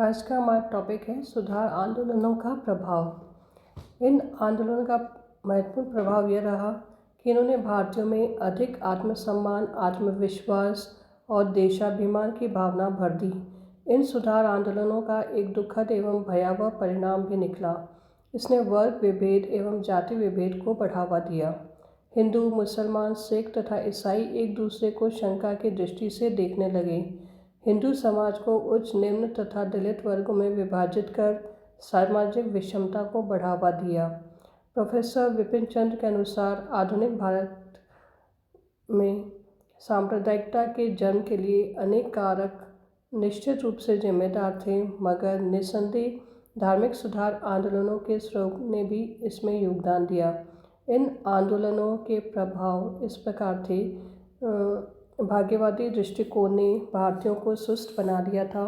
आज का हमारा टॉपिक है सुधार आंदोलनों का प्रभाव। इन आंदोलनों का महत्वपूर्ण प्रभाव यह रहा कि इन्होंने भारतीयों में अधिक आत्मसम्मान, आत्मविश्वास और देशाभिमान की भावना भर दी। इन सुधार आंदोलनों का एक दुखद एवं भयावह परिणाम भी निकला। इसने वर्ग विभेद एवं जाति विभेद को बढ़ावा दिया। हिंदू, मुसलमान, सिख तथा ईसाई एक दूसरे को शंका की दृष्टि से देखने लगे। हिंदू समाज को उच्च, निम्न तथा दलित वर्गों में विभाजित कर सामाजिक विषमता को बढ़ावा दिया। प्रोफेसर विपिन चंद्र के अनुसार आधुनिक भारत में सांप्रदायिकता के जन्म के लिए अनेक कारक निश्चित रूप से जिम्मेदार थे, मगर निस्संदेह धार्मिक सुधार आंदोलनों के स्वरूप ने भी इसमें योगदान दिया। इन आंदोलनों के प्रभाव इस प्रकार थे। भाग्यवादी दृष्टिकोण ने भारतीयों को सुस्त बना दिया था।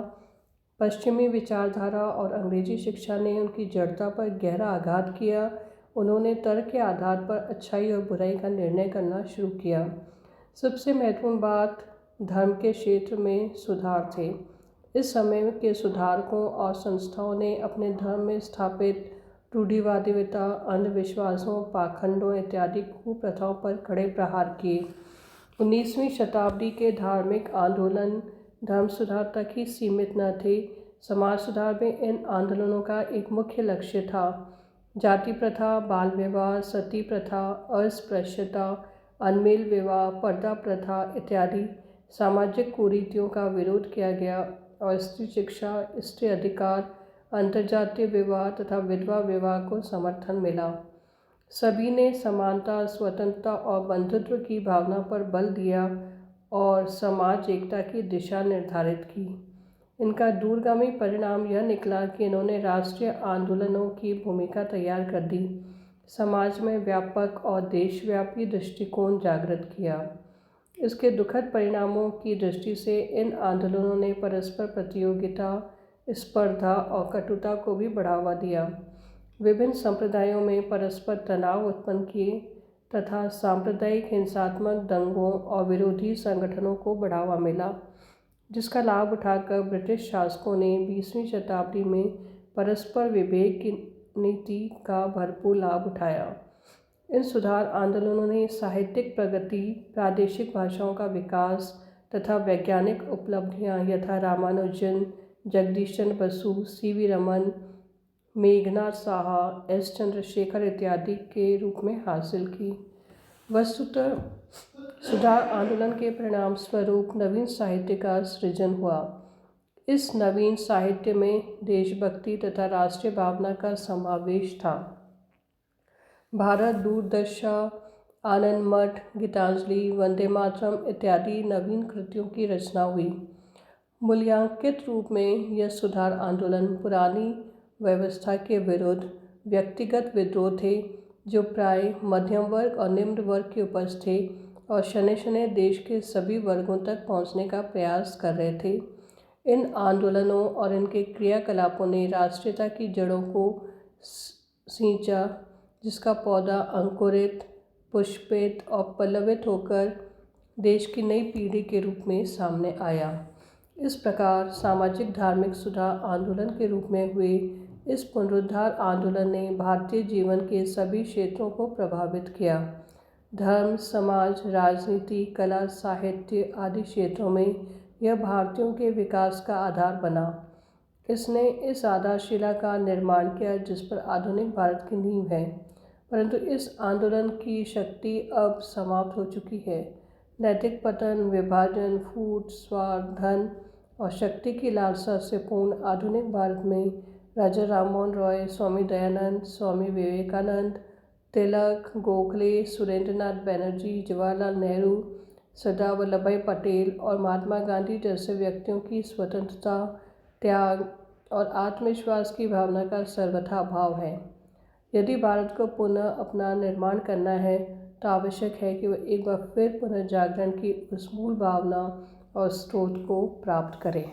पश्चिमी विचारधारा और अंग्रेजी शिक्षा ने उनकी जड़ता पर गहरा आघात किया। उन्होंने तर्क के आधार पर अच्छाई और बुराई का निर्णय करना शुरू किया। सबसे महत्वपूर्ण बात धर्म के क्षेत्र में सुधार थे। इस समय के सुधारकों और संस्थाओं ने अपने धर्म में स्थापित रूढ़िवादिता, अंधविश्वासों, पाखंडों इत्यादि कुप्रथाओं पर कड़े प्रहार किए। 19वीं शताब्दी के धार्मिक आंदोलन धर्म सुधार तक ही सीमित न थे। समाज सुधार में इन आंदोलनों का एक मुख्य लक्ष्य था जाति प्रथा, बाल विवाह, सती प्रथा, अस्पृश्यता, अनमेल विवाह, पर्दा प्रथा इत्यादि सामाजिक कुरीतियों का विरोध किया गया और स्त्री शिक्षा, स्त्री अधिकार, अंतर्जातीय विवाह तथा विधवा विवाह को समर्थन मिला। सभी ने समानता, स्वतंत्रता और बंधुत्व की भावना पर बल दिया और समाज एकता की दिशा निर्धारित की। इनका दूरगामी परिणाम यह निकला कि इन्होंने राष्ट्रीय आंदोलनों की भूमिका तैयार कर दी, समाज में व्यापक और देशव्यापी दृष्टिकोण जागृत किया। इसके दुखद परिणामों की दृष्टि से इन आंदोलनों ने परस्पर प्रतियोगिता, स्पर्धा और कटुता को भी बढ़ावा दिया। विभिन्न संप्रदायों में परस्पर तनाव उत्पन्न किए तथा सांप्रदायिक हिंसात्मक दंगों और विरोधी संगठनों को बढ़ावा मिला, जिसका लाभ उठाकर ब्रिटिश शासकों ने 20वीं शताब्दी में परस्पर विभेद की नीति का भरपूर लाभ उठाया। इन सुधार आंदोलनों ने साहित्यिक प्रगति, प्रादेशिक भाषाओं का विकास तथा वैज्ञानिक उपलब्धियां यथा रामानुजन, जगदीश चंद्र बसु, सीवी रमन, मेघनाथ साहा, एस चंद्रशेखर इत्यादि के रूप में हासिल की। वस्तुतः सुधार आंदोलन के परिणाम स्वरूप नवीन साहित्य का सृजन हुआ। इस नवीन साहित्य में देशभक्ति तथा राष्ट्रीय भावना का समावेश था। भारत दूरदर्शा, आनंद मठ, गीतांजलि, वंदे मातरम इत्यादि नवीन कृतियों की रचना हुई। मूल्यांकित रूप में यह सुधार आंदोलन पुरानी व्यवस्था के विरुद्ध व्यक्तिगत विद्रोह थे, जो प्राय मध्यम वर्ग और निम्न वर्ग के उपज थे और शनै शनै देश के सभी वर्गों तक पहुंचने का प्रयास कर रहे थे। इन आंदोलनों और इनके क्रियाकलापों ने राष्ट्रीयता की जड़ों को सींचा, जिसका पौधा अंकुरित, पुष्पित और पल्लवित होकर देश की नई पीढ़ी के रूप में सामने आया। इस प्रकार सामाजिक धार्मिक सुधार आंदोलन के रूप में हुए इस पुनरुद्धार आंदोलन ने भारतीय जीवन के सभी क्षेत्रों को प्रभावित किया। धर्म, समाज, राजनीति, कला, साहित्य आदि क्षेत्रों में यह भारतीयों के विकास का आधार बना। इसने इस आधारशिला का निर्माण किया जिस पर आधुनिक भारत की नींव है। परंतु इस आंदोलन की शक्ति अब समाप्त हो चुकी है। नैतिक पतन, विभाजन, फूट, स्वार्थ, धन और शक्ति की लालसा से पूर्ण आधुनिक भारत में राजा राममोहन रॉय, स्वामी दयानंद, स्वामी विवेकानंद, तिलक, गोखले, सुरेंद्रनाथ बैनर्जी, जवाहरलाल नेहरू, सरदार वल्लभ भाई पटेल और महात्मा गांधी जैसे व्यक्तियों की स्वतंत्रता, त्याग और आत्मविश्वास की भावना का सर्वथा अभाव है। यदि भारत को पुनः अपना निर्माण करना है तो आवश्यक है कि वह एक बार फिर पुनर्जागरण की उस मूल भावना और स्रोत को प्राप्त करें।